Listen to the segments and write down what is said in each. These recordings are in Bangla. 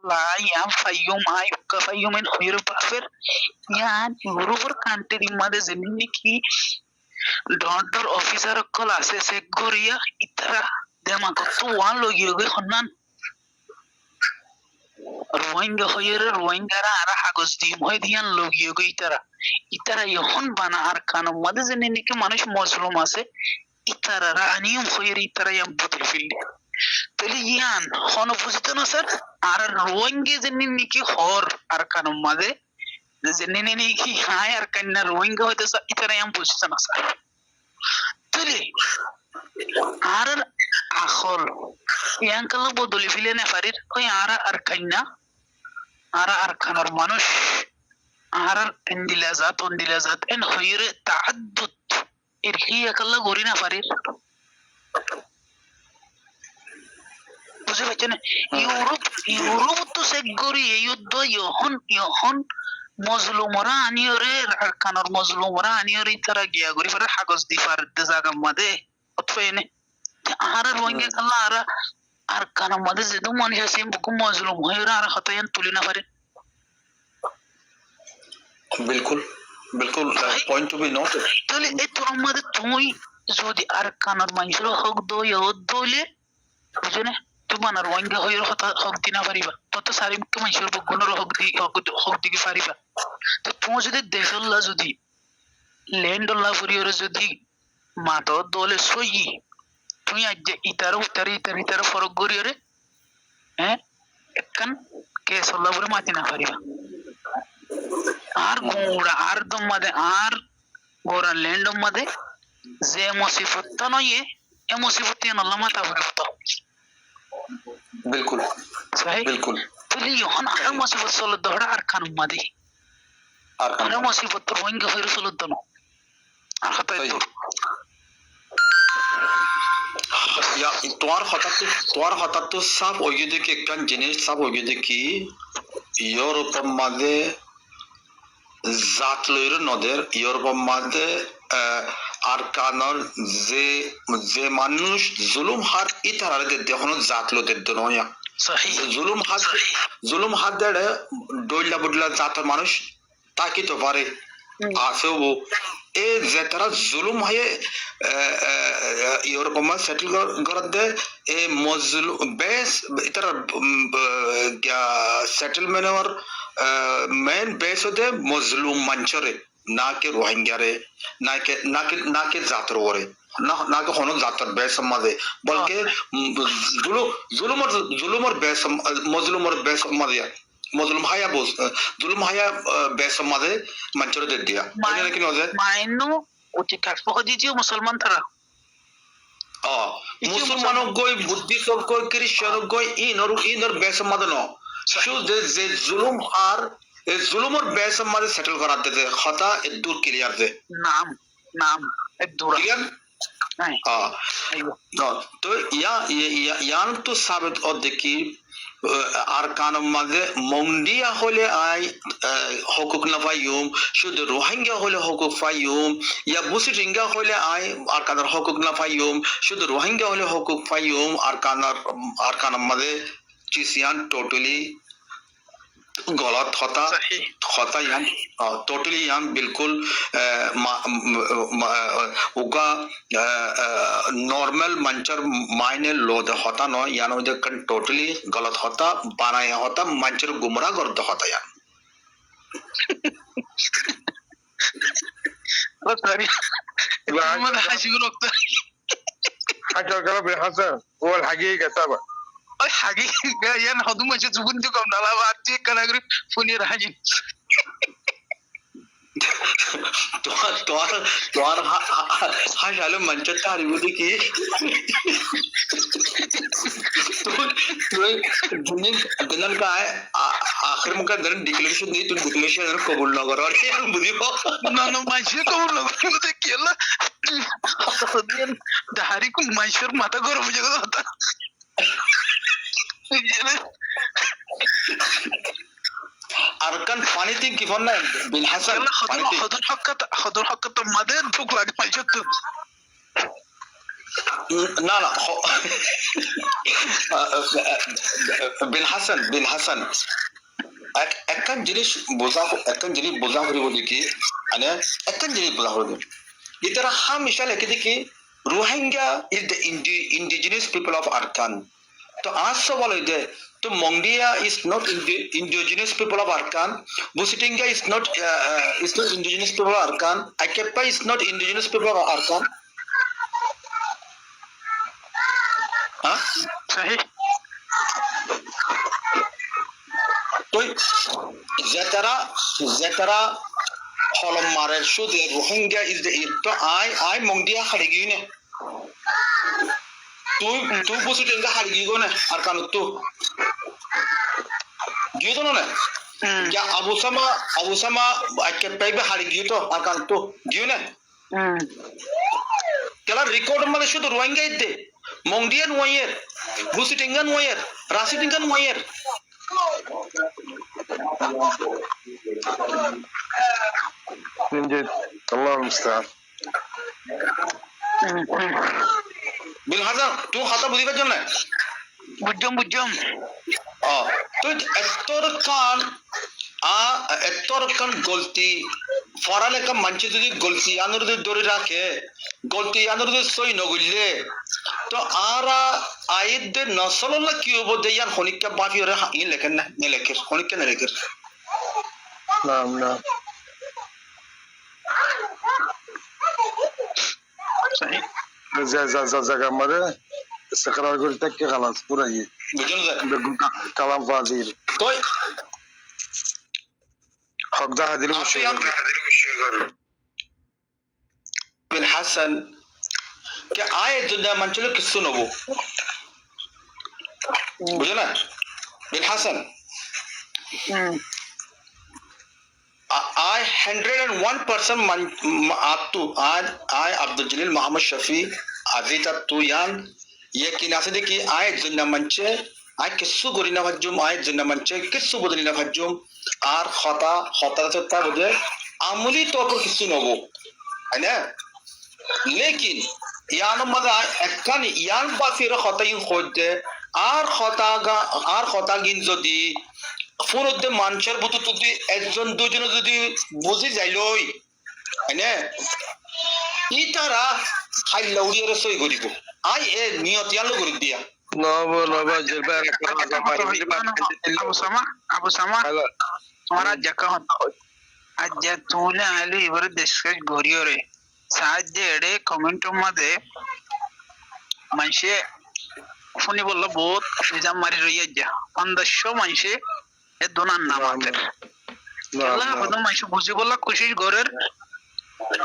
la yan fayyum ay ka fayyumin hoyru pafer yan Europe country made ziniki doctor officer class se goria itara dema ko tu wan logi yoge honnan Rohingya hoyere Rohingyara ara hagos dim hoy diyan logi yoge itara yohon bana arkana made ziniki manush mazlum আছে itara ra aniyum hoyere itara yam butil filli তাহলে ইয়ান হন বুঝিত না স্যার আর রোহিঙ্গা জেনে নাকি হর আর কানুন মাঝে জেনে নাকি হায় আর কান্না রোহিঙ্গা হইতে স্যার ইতারা ইয়াম বুঝিত না স্যার তাহলে আর আখল ইয়ান কালো বদলি ফিলে না পারির ওই আর কান্না আর কানার মানুষ আর এন্ডিলাজাত এন হইরে তাআদ্দুদ এর কি একলা গরি না পারির বুঝতে পারছেন ইউরোপ তো সেগরি এই যুদ্ধ ইহন মজলুমরা আনিয়রে কানর মজলুমরা আনিয়রে তারা গিয়া গরি পরে কাগজ দি পারতে জায়গা মধ্যে অতফেনে আর রোহিঙ্গা কাল্লা আর কানর মধ্যে যেদু মানুষ আছে বুকু মজলুম হইরা আর হতায়ান তুলি না পারে बिल्कुल पॉइंट टू बी नोटेड তাহলে এই তোর মধ্যে তুই যদি আর কানর মানুষের হক দইলে বুঝনে তোমার রোহিঙ্গা হইর হক দিনা পারিবা তত সারিমকে মানুষের বগুণর হক দিকে পারিবা তো তুমি যদি দেশল্লা যদি ল্যান্ডল্লা ফুরিয়র যদি মাত দলে সই তুই আজ ইতার ফরক গরিয়রে হ্যাঁ একখান কেসল্লা ফুরে মাতি না পারিবা আর গোড়া আর দম মাদে আর গোড়া ল্যান্ড মাদে যে মুসিবতটা নয় এ মুসিবত আল্লাহ মাতা ফুরে बिल्कुल صحيح बिल्कुल تلي يوحنا على مصيبة صلى الدهر أركان مادي على مصيبة روينجا خير صلى الدنو أخطأ الدور या তোমার হঠাৎ তো সাপ ওই দিকে একটা জিনিস সাপ ওই দিকে ইউরোপ মাঝে জাতলইর নদের ইউরোপ মাঝে আরকানর যে মানুষ জুলুম হাত ইতারারে দেখনো জাতলদের দনয়া জুলুম হাত দেড়ে ডইলা বুডলা জাতের মানুষ তাকি তো পারে আসেও এ যে তারা জুলুম হয়ে ইউরোপ মা সেটেল করার দে এ মজলুম বেস ইতারা সেটেলমেন্টর মেন বেস হতে মজলুম মঞ্চরে না কে রোহিঙ্গারে না কে জাতর ওরে না কে হন জাতর বেস মাঝে বলকে জুলুমর বেস মজলুমর বেস মাঝে মজলুম হায়া বেস মাঝে মঞ্চরে দে দিয়া এটা কি নজে মাইনু ওটি কাটপো দিজিও মুসলমান তারা মুসলমান গই বুদ্ধিস্ট গই খ্রিস্টান গই ইনর বেস মাঝে ন শু যে জুলুম আর এই জুলুমর বেস মাঝে সেটেল করাতে দে খতা দূর ক্লিয়ার দে নাম দূর ক্লিয়ার তো ইয়ান তো সাবিত দেখি আর কান মাঝে মন্ডিয়া হলে আই হকুক না পাইম শুধু রোহিঙ্গা হলে হকুক পাইম ইয়া বুসিটিঙ্গা হলে আই আর কানার হকুক না পাইম শুধু রোহিঙ্গা হলে হকুক পাইম আর কানার মাঝে চিসিয়ান টোটালি गलत होता यान टोटली यान बिल्कुल उगा नॉर्मल मंचर मायने लोद होता न यान उधर कन टोटली गलत होता बनाया होता मंचर गुमराह करता होता यान सॉरी मैं हाशिब रखता حاجة قرب يا حسن هو الحقيقة تبع حقيقة يعني هدوم ماشي تقول لكم على بعض كان أقول فوني راجين তোর হাসালে মঞ্চে তারি বলি কি দিন का आखिर में का दिन डिक्लेरेशन दी तू डिक्लेरेशन कबूल ना करो अरे यार बुद्धि को ना माइशर कबूल ना करो मुझे केला दहारी को माइशर माता करो मुझे को होता আরকান পানিতে কি ফোন না বিন হাসান হদর হক্কাত মাদের ঢুক লাগে মাইশত না না বিন হাসান একখান জিনিস বোঝা করিব দেখি মানে একখান জিনিস বোঝা করিব ইতারা হামেশা লেখে দেখি Rohingya is the indigenous people of Arakan তো আজ সবাল হইতে তো মংডিয়া is not indigenous people of Arakan বুসিটিঙ্গা is not indigenous people of Arakan আইকেপা is not indigenous people of Arakan হ্যাঁ صحيح তো যেতারা হলম মারের শুধু রোহিঙ্গা ইজ দ্য তো আই মংডিয়া হারি গিয়ে নে তুই বুঝি টেঙ্গা হারি গিয়ে গো না আর কানো তো গিয়ে তো না যা আবু সামা আজকে পাইবে হারি গিয়ে তো আর কানো তো গিয়ে না কেলা রেকর্ড মানে শুধু রোহিঙ্গা ইদ্দে মংডিয়া নোয়ের বুঝি টেঙ্গা নোয়ের রাশি টেঙ্গা নোয়ের من جد الله المستعان বিল হাজার তুই কথা বুঝিবার জন্য বুঝম তো এতর কান গলতি ফরালেকা মানছে যদি গলতি আনুর ধরে রাখে গলতি আনুর সই নগইলে তো আরা আইদ নসলল্লা কি হবো দেয়ান খনিকা বাফিরে ই লেখেন না নে লেখের খনিকা না লেখের نعم نعم صحيح زي مرة استقرار قلت لك خلاص پورا ये বুঝুন না كلام فاضي তো حق ده هدي له شيء বিন হাসান কে আয়ে দুনিয়া মঞ্চলে কিসু নবো বুঝুন না বিন Hasan I 101% attu I Abdul Jalil Muhammad Shafi Azita Tuyan ye kinase de ki I jinna manche I kissu gorina bhajjum I jinna manche kissu bodina bhajjum ar khata to ta bode amuli to ko kissu nobo ana lekin yan maga ekkan yan basira khata in khojde R khata gin jodi ফোনতে মানুষের বুতু যদি একজন দুজন যদি বুঝি যাইলই হয়নে ইতারা হাই লাউরিয়ারে সই করিব আই এ নিয়ত ইয়ালো করি দিয়া نابا جلبا ابو سما তোমারা জাকা হত আজ তুলে আইলে এবারে ডিসকাস গরিয়রে সাহায্য এড়ে কমেন্ট মধ্যে মানসে ফোনে বললো বহুত নিজাম মারি রইয়া যা 1500 মানসে এ দোনার নাম আছে আল্লাহ খদম মাইশু বুঝি বললা কোশিশ গরের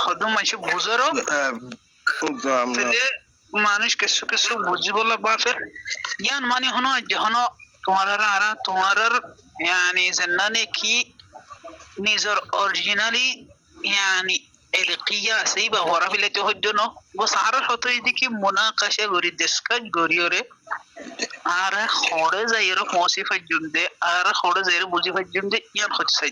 খদম মাইশু বুঝারও তাহলে মানুষ কিছু কিছু বুঝি বললা বাফের জ্ঞান মানে হনো যখন তোমার يعني زنانه কি নিজের অরিজিনালি يعني القيا سيبا ورافلته هجنو بس عارف হতো এদিকে মুনাকাশা গরি ডিসকাস গরিয়রে আর খড়ে যাইরো পৌঁছি ফাজুন্দে আর খড়ে যাইরো বুঝি ফাজুন্দে ইয়ান হচ্ছে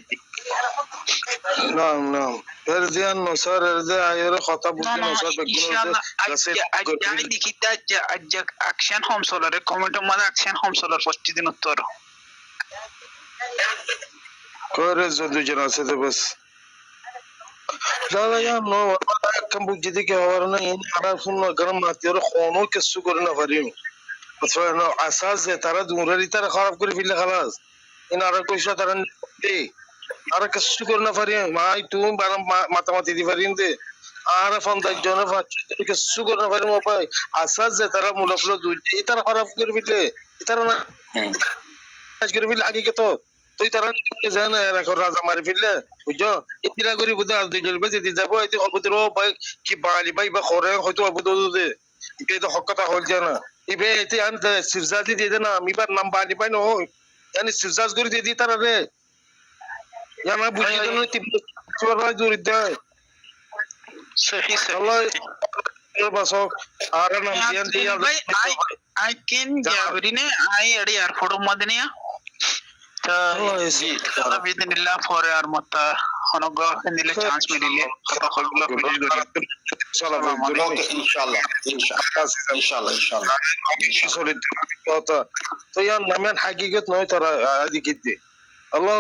نعم نعم ارزيان نصار ارزي ايرو خطا بوكي نصار ইনশাআল্লাহ আজ দেখি তা আজ অ্যাকশন হোম সোলারে কমেন্ট মধ্যে অ্যাকশন হোম সোলার প্রতিদিন উত্তর করে যদি জনাসে তো بس لا لا يا نو كم بوجدي كي هورنا ين انا فن گرم ماتيرو خونو كسو করنا فريم مثلا اساس ترى دوري ترى خراب করে ফেললে خلاص ان আর কইসা তারা দে আর কসু করনা فريم মাই তুমি মাতামাতি দি فريم দে আর ফোন দা জন কসু করনা فريم ওপাই اساس তারা মুলাফলো দুই তারা খারাপ করে ফেললে তারা না কাজ করে ফেললে আগে তো তুই তারা জানা এখন রাজা মারি ফেললে বুঝছো ইতিরা করি বুঝা দুই জলবে যদি যাবো এতে অবুতর ভাই কি বাঙালি ভাই বা খরে হয়তো অবুতর দে এটা তো হক কথা হল জানা ইবে এতে আনতে সিরজাদি দিয়ে না আমি বার নাম বাঙালি পাই না হয় yani সিরজাজ করে দিয়ে দি তারা রে জানা বুঝি না তিন রাজ দূর দেয় সহি আল্লাহ বাসো আর নাম দিয়ান দিয়া I can jabrine I adi airport madniya ta باذن الله for our mata খনগা দিলে চান্স মিলিলে কথা কইগুলো কইরি ওকে ইনশাআল্লাহ ইনশাআল্লাহ তো ইয়ার নামের হাকিকত নয় তারা আদি কিদ্দি আল্লাহ